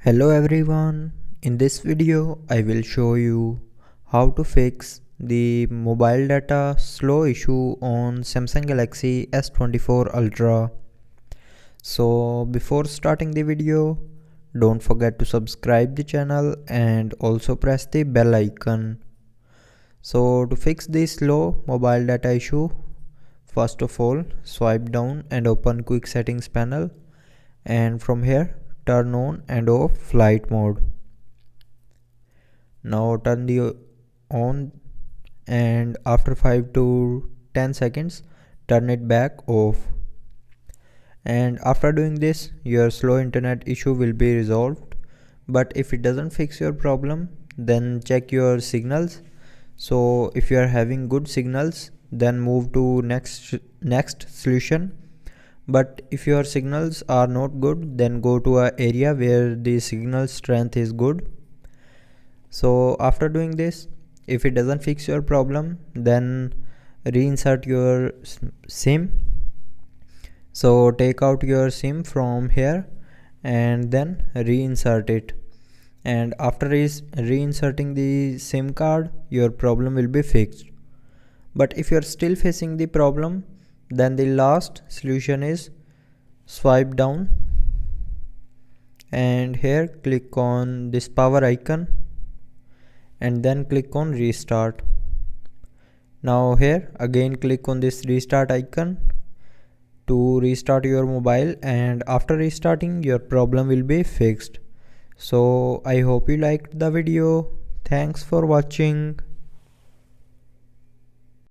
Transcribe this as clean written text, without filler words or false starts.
Hello everyone, in this video I will show you how to fix the mobile data slow issue on Samsung Galaxy S24 Ultra. So before starting the video, don't forget to subscribe the channel and also press the bell icon. So to fix the slow mobile data issue, first of all swipe down and open quick settings panel, and from here turn on and off flight mode. Now turn the on, and after 5 to 10 seconds turn it back off. And after doing this, your slow internet issue will be resolved. But if it doesn't fix your problem, then check your signals. So if you are having good signals, then move to next solution. But if your signals are not good, then go to an area where the signal strength is good. So after doing this, if it doesn't fix your problem, then reinsert your SIM. So take out your SIM from here and then reinsert it. And after reinserting the SIM card, your problem will be fixed. But if you're still facing the problem, then the last solution is swipe down and here click on this power icon and then click on restart. Now here again click on this restart icon to restart your mobile, and after restarting your problem will be fixed. So I hope you liked the video. Thanks for watching.